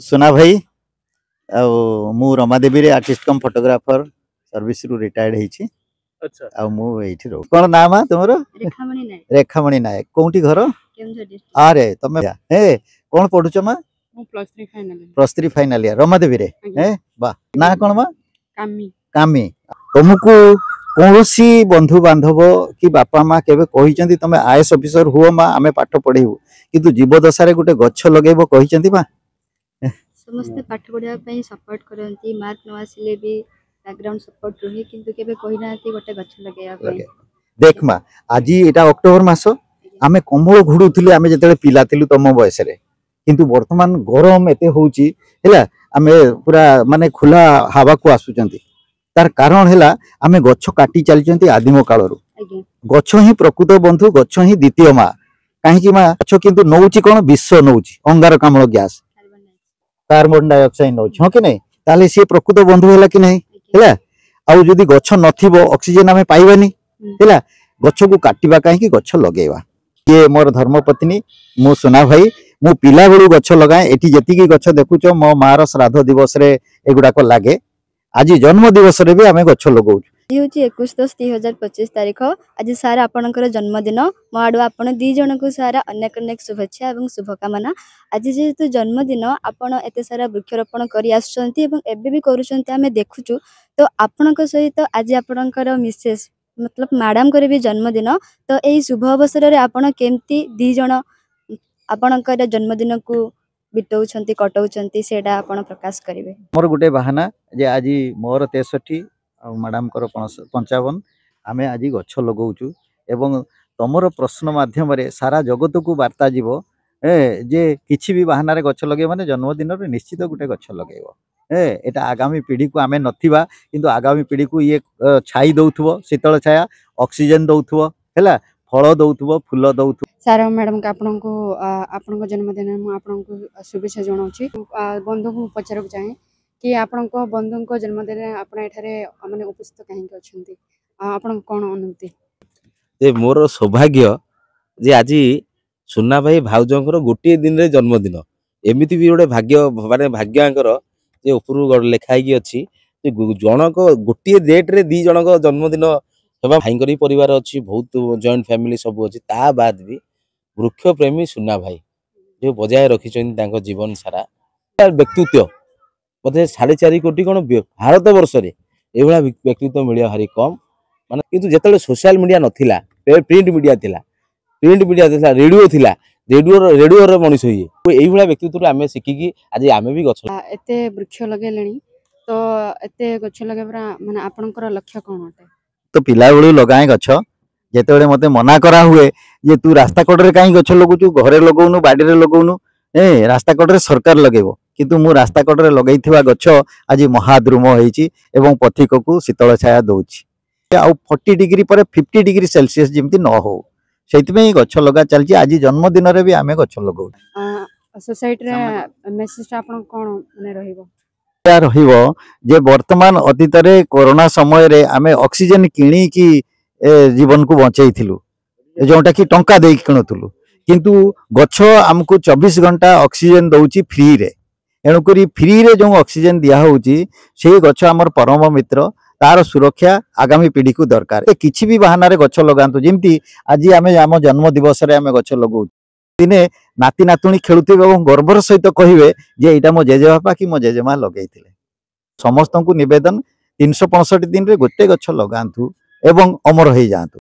सुना भाई मु रमादेवी रे आर्टिस्ट कम फोटोग्राफर सर्विस रु रिटायर्ड हेछि। अच्छा आ मु एठी रो कोन नाम आ तुमरो? रेखामणि नायक रेखामणि नायक। कोउठी घर? केमझर डिस्ट्रिक्ट आरे तमे हे कोन पढुछ मा? मु +3 फाइनल +3 फाइनल इयर रमादेवी रे। हे बा ना कोन मा? कामी कामी। तुमको कौनसी बंधु बांधव कि बापा माँ केबे कहिचंती तमे आईएएस ऑफिसर हुओ मा आमे पाठ पढेबू किंतु जीवदशा रे गुटे गच्छ लगेबो कहिचंती मा? समस्त पाठ पढ़िया पई सपोर्ट करंती मार्क न आसिले भी बैकग्राउंड सपोर्ट रही किंतु केबे कहिनाती गोटे गच्छ लगेया पई। देख मा आज एटा अक्टोबर मास आमे कमल घुडुथिले आमे जतेले पिला थिलु तम बयस रे किंतु वर्तमान गरम एते होउची हैला आमे पूरा माने खुला हवा को आसुचंती तार कारण हैला आमे गच्छ काटी चलचंती आदिम कालरु। गच्छ ही प्रकृत बंधु गच्छ ही द्वितीय मा काहे कि मा गच्छ किंतु नउची कोन विश्व नउची अंगारकाम्ल गैस कार्बन डाइऑक्साइड नउची हो कि नहीं ताले से प्रकृत बंधु हैला कि नहीं हैला आउ जदी गच्छ नथिबो ऑक्सीजन आमे पाइबानी हैला गच्छ को काटिबा काहे कि गच्छ लगेबा। ये मोर धर्मपत्नी मु सुना भाई मु पिला बेलू गच्छ लगाए एठी जति की गच्छ देखुचो मो मार श्राद्ध दिवस रे एगुडा को लागे आज जन्म दिवस रे भी आमे गच्छ लगाउ। ये होची 21/10/2025 तारीख आज सारा आपनकर जन्मदिन मो आडू आपण दी जन को सारा अनेक अनेक शुभेच्छा एवं शुभकामना। आज जेहेतु जन्मदिन आपण एते सारा वृक्षरोपण करी आछंती एवं एबे भी करूछंती आमे देखुछु तो आपनक सहित आज आपनकर मिसेस मतलब मैडम करे भी जन्मदिन तो एई शुभ अवसर रे आपण केमती दी जन आपनकर जन्मदिन को बितौछंती कटौछंती सेडा आपण प्रकाश करिवे। मोर गुटे बहाना जे आज मोर 63 आ मैडम कर 55 आमे आज गच्छ लगाउछु एवं तमर प्रश्न माध्यम रे सारा जगत को वार्ता जीवो जे किछि भी बहाना रे गच्छ लगे माने जन्मदिन रे निश्चित गुटे गच्छ लगेबो एटा आगामी पीढ़ी को आमे नथिबा किंतु आगामी पीढ़ी को ये छाई दउथबो शीतल छाया ऑक्सीजन दउथबो हैला फल दउथबो फूल दउथबो। सारा मैडम का आपन जन्मदिन मु आपन को शुभेच्छा जनाउछि। बंधु को पचार को चाहे कि आपन को बंधु को जन्मदिन आपन एठारे माने उपस्थित काहे अछंती आपन कोन अनुभूति? ए मोर सौभाग्य जे आज सुना भाई भाउजंकर गोटे दिन रे जन्मदिन एमिति भी गोटे भाग्य माने भाग्यांकर जे ऊपर लेखाई की अछि जनक गोटे डेट रे दी जनक जन्मदिन हेबा भाईंकरी परिवार अछि बहुत जॉइंट फैमिली सब अछि ता बाद भी वृक्ष प्रेमी सुना भाई जो बजाय रखिछन तांको जीवन सारा व्यक्तित्व बोधे 4.5 कोटी कोन भारत वर्ष रे एवला व्यक्तित्व मिलिया भारी कम माने किंतु जेतले सोशल मीडिया नथिला प्रिंट मीडिया थिला रेडियो थिला रेडियो रे मनुष्य होई एई भला व्यक्तित्व आमे सिखि की आज आमे भी गछ एते वृक्ष लगेलेनी तो एते गछ लगेबरा माने आपनकर लक्ष्य कोन होते? तो पिला बेलू लगाए गच्छ जेतेबेले मते मना करा हुए जे तू रास्ता कड़ रे काई गच्छ लगुचु घरे लगौनु बाडी रे लगौनु रास्ता कड़ रे सरकार लगेबो किंतु मु रास्ता कड़ रे लगाइथिबा गच्छ आज महाद्रुम होईची एवं पथिक को शीतल छाया दउची आ 40 डिग्री पर 50 डिग्री सेल्सियस जेमती न हो सेतिमे गच्छ लगा चलची आज जन्मदिन रे भी आमे गच्छ लगौ। सोसाइटी रे मेसेज आपन कोन माने रहिबो रहिबो जे वर्तमान अतीत रे कोरोना समय रे आमे ऑक्सीजन किणी की जीवन को बचाई थिलु जोटा कि टंका दे किणुथुलु किंतु गच्छ हमको 24 घंटा ऑक्सीजन दउची फ्री रे एणुकरी फ्री रे जो ऑक्सीजन दिया होउची सेही गच्छ हमर परम मित्र तार सुरक्षा आगामी पीढ़ी को दरकार किछि भी बहाना रे गच्छ लगांतु जेमती आज आमे आम जन्म दिवस रे आमे गच्छ लगाउ दिने नाती नातुणी खेलुथिबे एवं गर्वर सहित कहिबे जे एटा मो जेजेबापा कि मो जेजेमा लगैथिले। समस्त को निवेदन 365 दिन रे गोटे गच्छ लगांतु एवं अमर हो जातु।